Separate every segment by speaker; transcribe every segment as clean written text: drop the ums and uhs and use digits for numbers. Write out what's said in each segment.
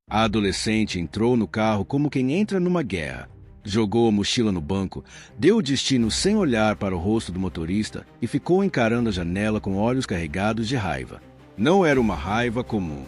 Speaker 1: A adolescente entrou no carro como quem entra numa guerra. Jogou a mochila no banco, deu o destino sem olhar para o rosto do motorista e ficou encarando a janela com olhos carregados de raiva. Não era uma raiva comum.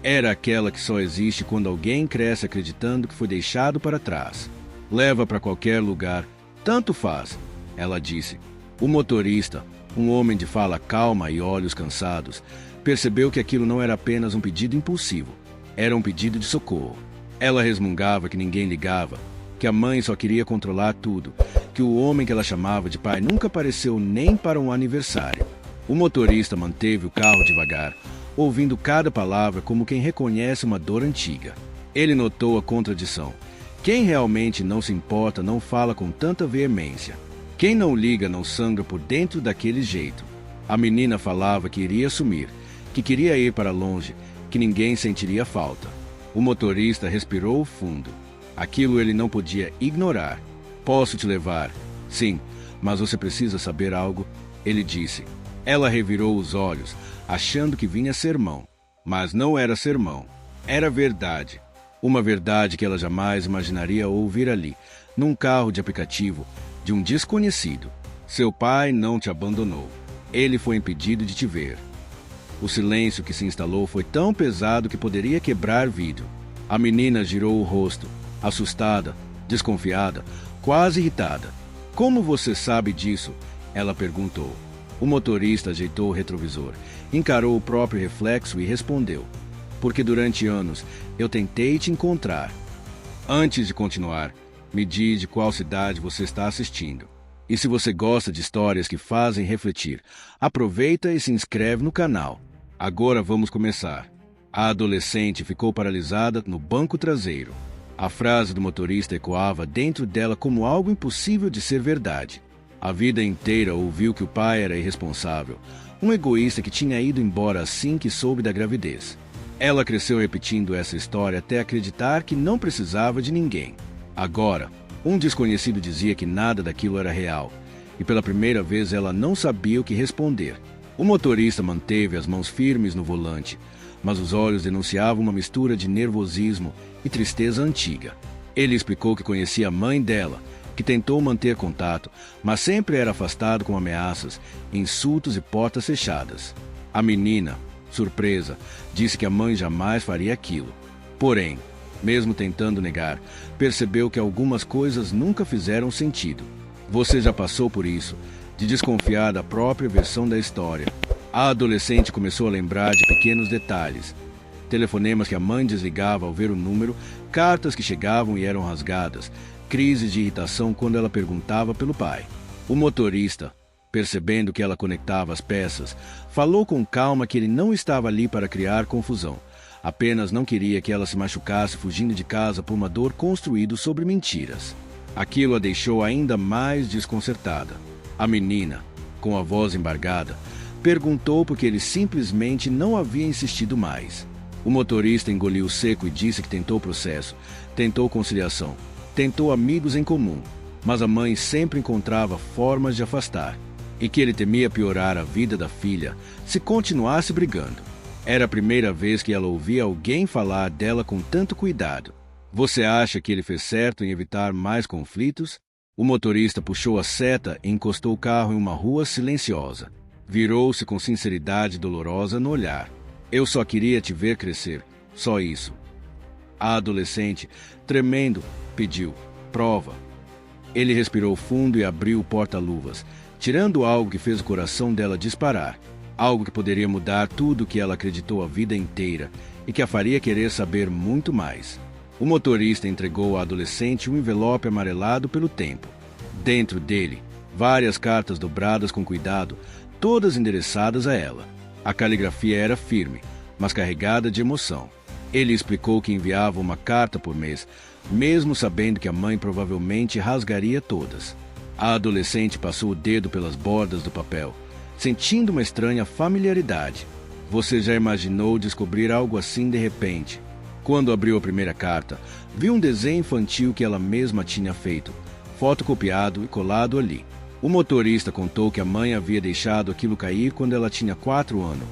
Speaker 1: Era aquela que só existe quando alguém cresce acreditando que foi deixado para trás. Leva para qualquer lugar, tanto faz, ela disse. O motorista, um homem de fala calma e olhos cansados, percebeu que aquilo não era apenas um pedido impulsivo. Era um pedido de socorro. Ela resmungava que ninguém ligava, que a mãe só queria controlar tudo, que o homem que ela chamava de pai nunca apareceu nem para um aniversário. O motorista manteve o carro devagar, ouvindo cada palavra como quem reconhece uma dor antiga. Ele notou a contradição. Quem realmente não se importa não fala com tanta veemência. Quem não liga não sangra por dentro daquele jeito. A menina falava que iria sumir, que queria ir para longe, que ninguém sentiria falta. O motorista respirou fundo. Aquilo ele não podia ignorar. Posso te levar? Sim, mas você precisa saber algo, ele disse. Ela revirou os olhos, achando que vinha sermão. Mas não era sermão. Era verdade. Uma verdade que ela jamais imaginaria ouvir ali, num carro de aplicativo, de um desconhecido. Seu pai não te abandonou. Ele foi impedido de te ver. O silêncio que se instalou foi tão pesado que poderia quebrar vidro. A menina girou o rosto, assustada, desconfiada, quase irritada. Como você sabe disso? Ela perguntou. O motorista ajeitou o retrovisor, encarou o próprio reflexo e respondeu. Porque durante anos eu tentei te encontrar. Antes de continuar, me diz de qual cidade você está assistindo. E se você gosta de histórias que fazem refletir, aproveita e se inscreve no canal. Agora vamos começar. A adolescente ficou paralisada no banco traseiro. A frase do motorista ecoava dentro dela como algo impossível de ser verdade. A vida inteira ouviu que o pai era irresponsável, um egoísta que tinha ido embora assim que soube da gravidez. Ela cresceu repetindo essa história até acreditar que não precisava de ninguém. Agora, um desconhecido dizia que nada daquilo era real, e pela primeira vez ela não sabia o que responder. O motorista manteve as mãos firmes no volante, mas os olhos denunciavam uma mistura de nervosismo e tristeza antiga. Ele explicou que conhecia a mãe dela, que tentou manter contato, mas sempre era afastado com ameaças, insultos e portas fechadas. A menina, surpresa, disse que a mãe jamais faria aquilo. Porém, mesmo tentando negar, percebeu que algumas coisas nunca fizeram sentido. Você já passou por isso, de desconfiar da própria versão da história. A adolescente começou a lembrar de pequenos detalhes. Telefonemas que a mãe desligava ao ver o número, cartas que chegavam e eram rasgadas, crises de irritação quando ela perguntava pelo pai. O motorista, percebendo que ela conectava as peças, falou com calma que ele não estava ali para criar confusão. Apenas não queria que ela se machucasse fugindo de casa por uma dor construída sobre mentiras. Aquilo a deixou ainda mais desconcertada. A menina, com a voz embargada, perguntou por que ele simplesmente não havia insistido mais. O motorista engoliu seco e disse que tentou processo, tentou conciliação, tentou amigos em comum, mas a mãe sempre encontrava formas de afastar, e que ele temia piorar a vida da filha se continuasse brigando. Era a primeira vez que ela ouvia alguém falar dela com tanto cuidado. Você acha que ele fez certo em evitar mais conflitos? O motorista puxou a seta e encostou o carro em uma rua silenciosa. Virou-se com sinceridade dolorosa no olhar. Eu só queria te ver crescer, só isso. A adolescente, tremendo, pediu, prova. Ele respirou fundo e abriu o porta-luvas, tirando algo que fez o coração dela disparar. Algo que poderia mudar tudo o que ela acreditou a vida inteira e que a faria querer saber muito mais. O motorista entregou à adolescente um envelope amarelado pelo tempo. Dentro dele, várias cartas dobradas com cuidado, todas endereçadas a ela. A caligrafia era firme, mas carregada de emoção. Ele explicou que enviava uma carta por mês, mesmo sabendo que a mãe provavelmente rasgaria todas. A adolescente passou o dedo pelas bordas do papel, sentindo uma estranha familiaridade. Você já imaginou descobrir algo assim de repente? Quando abriu a primeira carta, viu um desenho infantil que ela mesma tinha feito, fotocopiado e colado ali. O motorista contou que a mãe havia deixado aquilo cair quando ela tinha 4 anos,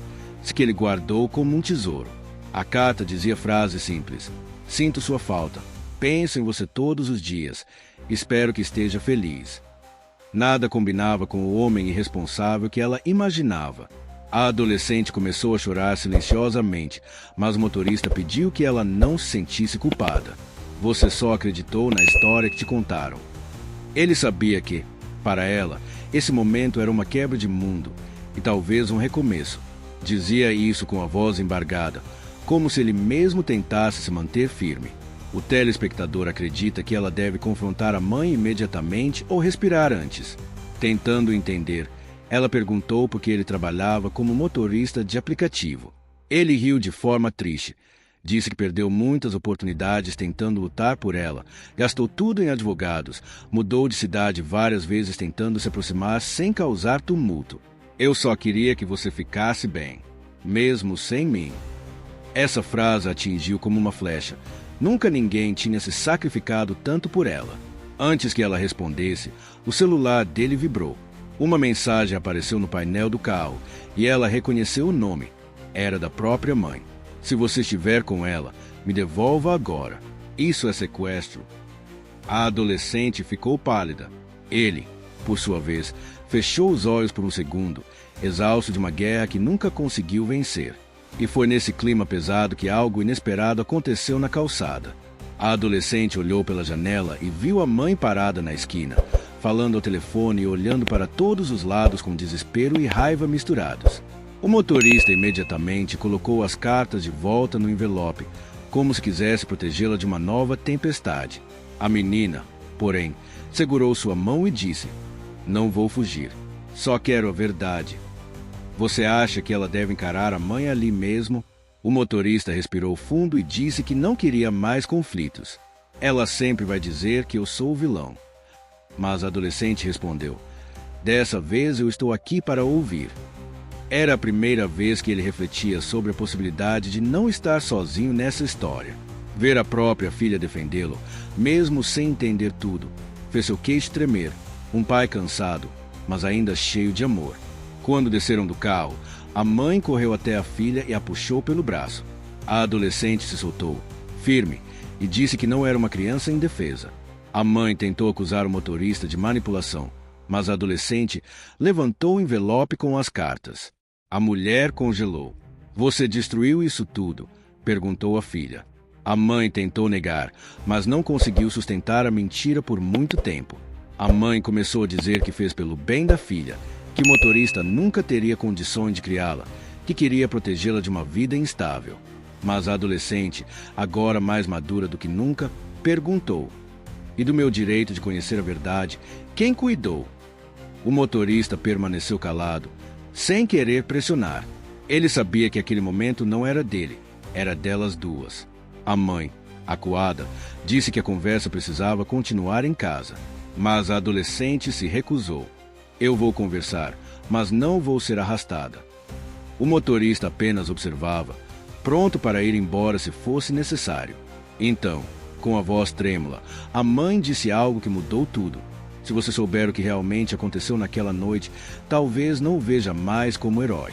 Speaker 1: que ele guardou como um tesouro. A carta dizia frases simples. Sinto sua falta. Penso em você todos os dias. Espero que esteja feliz. Nada combinava com o homem irresponsável que ela imaginava. A adolescente começou a chorar silenciosamente, mas o motorista pediu que ela não se sentisse culpada. Você só acreditou na história que te contaram. Ele sabia que, para ela, esse momento era uma quebra de mundo e talvez um recomeço. Dizia isso com a voz embargada, como se ele mesmo tentasse se manter firme. O telespectador acredita que ela deve confrontar a mãe imediatamente ou respirar antes. Tentando entender, ela perguntou por que ele trabalhava como motorista de aplicativo. Ele riu de forma triste. Disse que perdeu muitas oportunidades tentando lutar por ela, gastou tudo em advogados, mudou de cidade várias vezes tentando se aproximar sem causar tumulto. Eu só queria que você ficasse bem, mesmo sem mim. Essa frase a atingiu como uma flecha. Nunca ninguém tinha se sacrificado tanto por ela. Antes que ela respondesse, o celular dele vibrou. Uma mensagem apareceu no painel do carro e ela reconheceu o nome. Era da própria mãe. Se você estiver com ela, me devolva agora. Isso é sequestro. A adolescente ficou pálida. Ele, por sua vez, fechou os olhos por um segundo, exausto de uma guerra que nunca conseguiu vencer. E foi nesse clima pesado que algo inesperado aconteceu na calçada. A adolescente olhou pela janela e viu a mãe parada na esquina, falando ao telefone e olhando para todos os lados com desespero e raiva misturados. O motorista imediatamente colocou as cartas de volta no envelope, como se quisesse protegê-la de uma nova tempestade. A menina, porém, segurou sua mão e disse: "Não vou fugir. Só quero a verdade." "Você acha que ela deve encarar a mãe ali mesmo?" O motorista respirou fundo e disse que não queria mais conflitos. "Ela sempre vai dizer que eu sou o vilão." Mas a adolescente respondeu: "Dessa vez eu estou aqui para ouvir." Era a primeira vez que ele refletia sobre a possibilidade de não estar sozinho nessa história. Ver a própria filha defendê-lo, mesmo sem entender tudo, fez seu queixo tremer. Um pai cansado, mas ainda cheio de amor. Quando desceram do carro, a mãe correu até a filha e a puxou pelo braço. A adolescente se soltou, firme, e disse que não era uma criança indefesa. A mãe tentou acusar o motorista de manipulação, mas a adolescente levantou o envelope com as cartas. A mulher congelou. "Você destruiu isso tudo?" perguntou a filha. A mãe tentou negar, mas não conseguiu sustentar a mentira por muito tempo. A mãe começou a dizer que fez pelo bem da filha, que o motorista nunca teria condições de criá-la, que queria protegê-la de uma vida instável. Mas a adolescente, agora mais madura do que nunca, perguntou: "E do meu direito de conhecer a verdade, quem cuidou?" O motorista permaneceu calado, sem querer pressionar. Ele sabia que aquele momento não era dele, era delas duas. A mãe, acuada, disse que a conversa precisava continuar em casa, mas a adolescente se recusou. "Eu vou conversar, mas não vou ser arrastada." O motorista apenas observava, pronto para ir embora se fosse necessário. Então, com a voz trêmula, a mãe disse algo que mudou tudo. "Se você souber o que realmente aconteceu naquela noite, talvez não o veja mais como herói."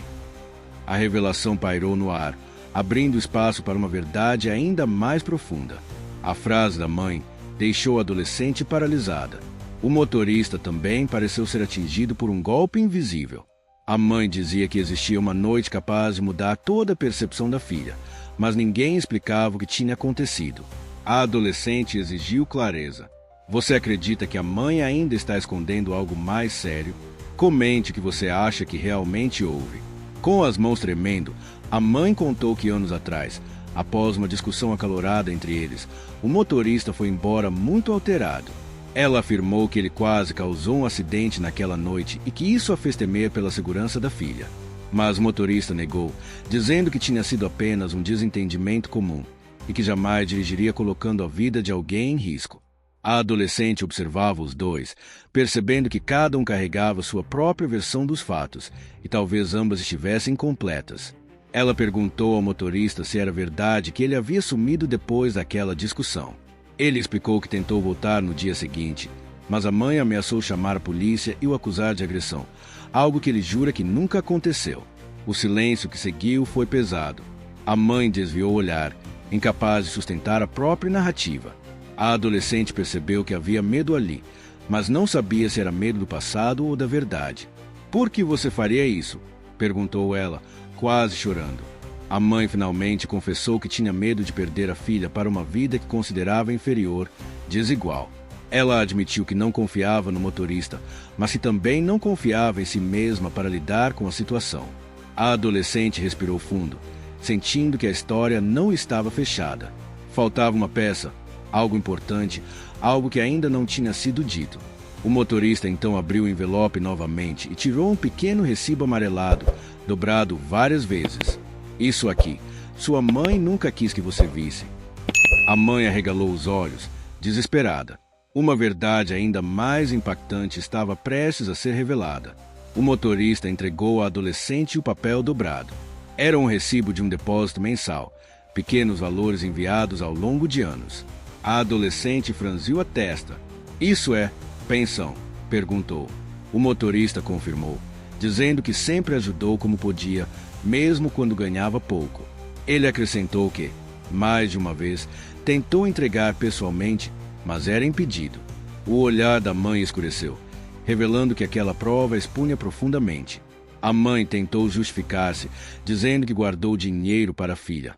Speaker 1: A revelação pairou no ar, abrindo espaço para uma verdade ainda mais profunda. A frase da mãe deixou a adolescente paralisada. O motorista também pareceu ser atingido por um golpe invisível. A mãe dizia que existia uma noite capaz de mudar toda a percepção da filha, mas ninguém explicava o que tinha acontecido. A adolescente exigiu clareza. "Você acredita que a mãe ainda está escondendo algo mais sério? Comente o que você acha que realmente houve." Com as mãos tremendo, a mãe contou que anos atrás, após uma discussão acalorada entre eles, o motorista foi embora muito alterado. Ela afirmou que ele quase causou um acidente naquela noite e que isso a fez temer pela segurança da filha. Mas o motorista negou, dizendo que tinha sido apenas um desentendimento comum e que jamais dirigiria colocando a vida de alguém em risco. A adolescente observava os dois, percebendo que cada um carregava sua própria versão dos fatos, e talvez ambas estivessem completas. Ela perguntou ao motorista se era verdade que ele havia sumido depois daquela discussão. Ele explicou que tentou voltar no dia seguinte, mas a mãe ameaçou chamar a polícia e o acusar de agressão, algo que ele jura que nunca aconteceu. O silêncio que seguiu foi pesado. A mãe desviou o olhar incapaz de sustentar a própria narrativa. A adolescente percebeu que havia medo ali, mas não sabia se era medo do passado ou da verdade. "Por que você faria isso?" perguntou ela, quase chorando. A mãe finalmente confessou que tinha medo de perder a filha para uma vida que considerava inferior, desigual. Ela admitiu que não confiava no motorista, mas que também não confiava em si mesma para lidar com a situação. A adolescente respirou fundo, sentindo que a história não estava fechada. Faltava uma peça, algo importante, algo que ainda não tinha sido dito. O motorista então abriu o envelope novamente e tirou um pequeno recibo amarelado, dobrado várias vezes. "Isso aqui. Sua mãe nunca quis que você visse." A mãe arregalou os olhos, desesperada. Uma verdade ainda mais impactante estava prestes a ser revelada. O motorista entregou à adolescente o papel dobrado. Era um recibo de um depósito mensal, pequenos valores enviados ao longo de anos. A adolescente franziu a testa. "Isso é pensão?" perguntou. O motorista confirmou, dizendo que sempre ajudou como podia, mesmo quando ganhava pouco. Ele acrescentou que, mais de uma vez, tentou entregar pessoalmente, mas era impedido. O olhar da mãe escureceu, revelando que aquela prova expunha profundamente. A mãe tentou justificar-se, dizendo que guardou dinheiro para a filha.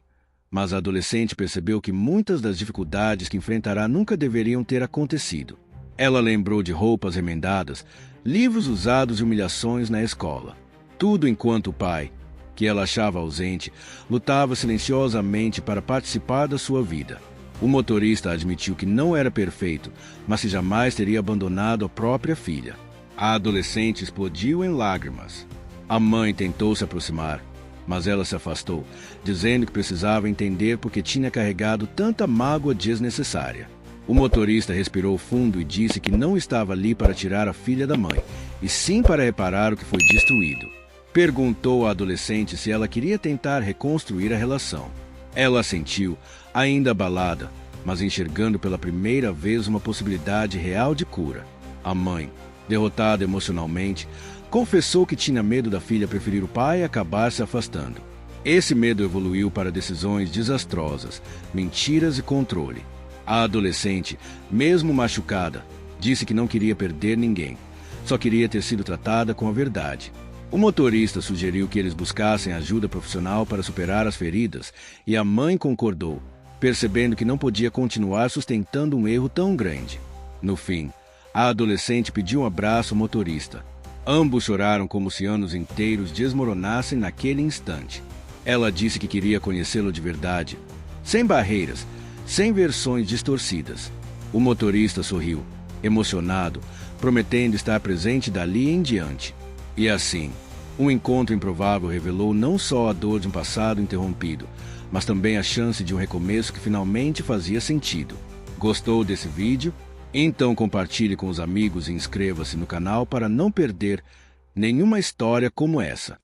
Speaker 1: Mas a adolescente percebeu que muitas das dificuldades que enfrentará nunca deveriam ter acontecido. Ela lembrou de roupas remendadas, livros usados e humilhações na escola. Tudo enquanto o pai, que ela achava ausente, lutava silenciosamente para participar da sua vida. O motorista admitiu que não era perfeito, mas que jamais teria abandonado a própria filha. A adolescente explodiu em lágrimas. A mãe tentou se aproximar, mas ela se afastou, dizendo que precisava entender por que tinha carregado tanta mágoa desnecessária. O motorista respirou fundo e disse que não estava ali para tirar a filha da mãe, e sim para reparar o que foi destruído. Perguntou à adolescente se ela queria tentar reconstruir a relação. Ela assentiu, ainda abalada, mas enxergando pela primeira vez uma possibilidade real de cura. A mãe, derrotada emocionalmente, confessou que tinha medo da filha preferir o pai e acabar se afastando. Esse medo evoluiu para decisões desastrosas, mentiras e controle. A adolescente, mesmo machucada, disse que não queria perder ninguém, só queria ter sido tratada com a verdade. O motorista sugeriu que eles buscassem ajuda profissional para superar as feridas, e a mãe concordou, percebendo que não podia continuar sustentando um erro tão grande. No fim, a adolescente pediu um abraço ao motorista. Ambos choraram como se anos inteiros desmoronassem naquele instante. Ela disse que queria conhecê-lo de verdade, sem barreiras, sem versões distorcidas. O motorista sorriu, emocionado, prometendo estar presente dali em diante. E assim, um encontro improvável revelou não só a dor de um passado interrompido, mas também a chance de um recomeço que finalmente fazia sentido. Gostou desse vídeo? Então compartilhe com os amigos e inscreva-se no canal para não perder nenhuma história como essa.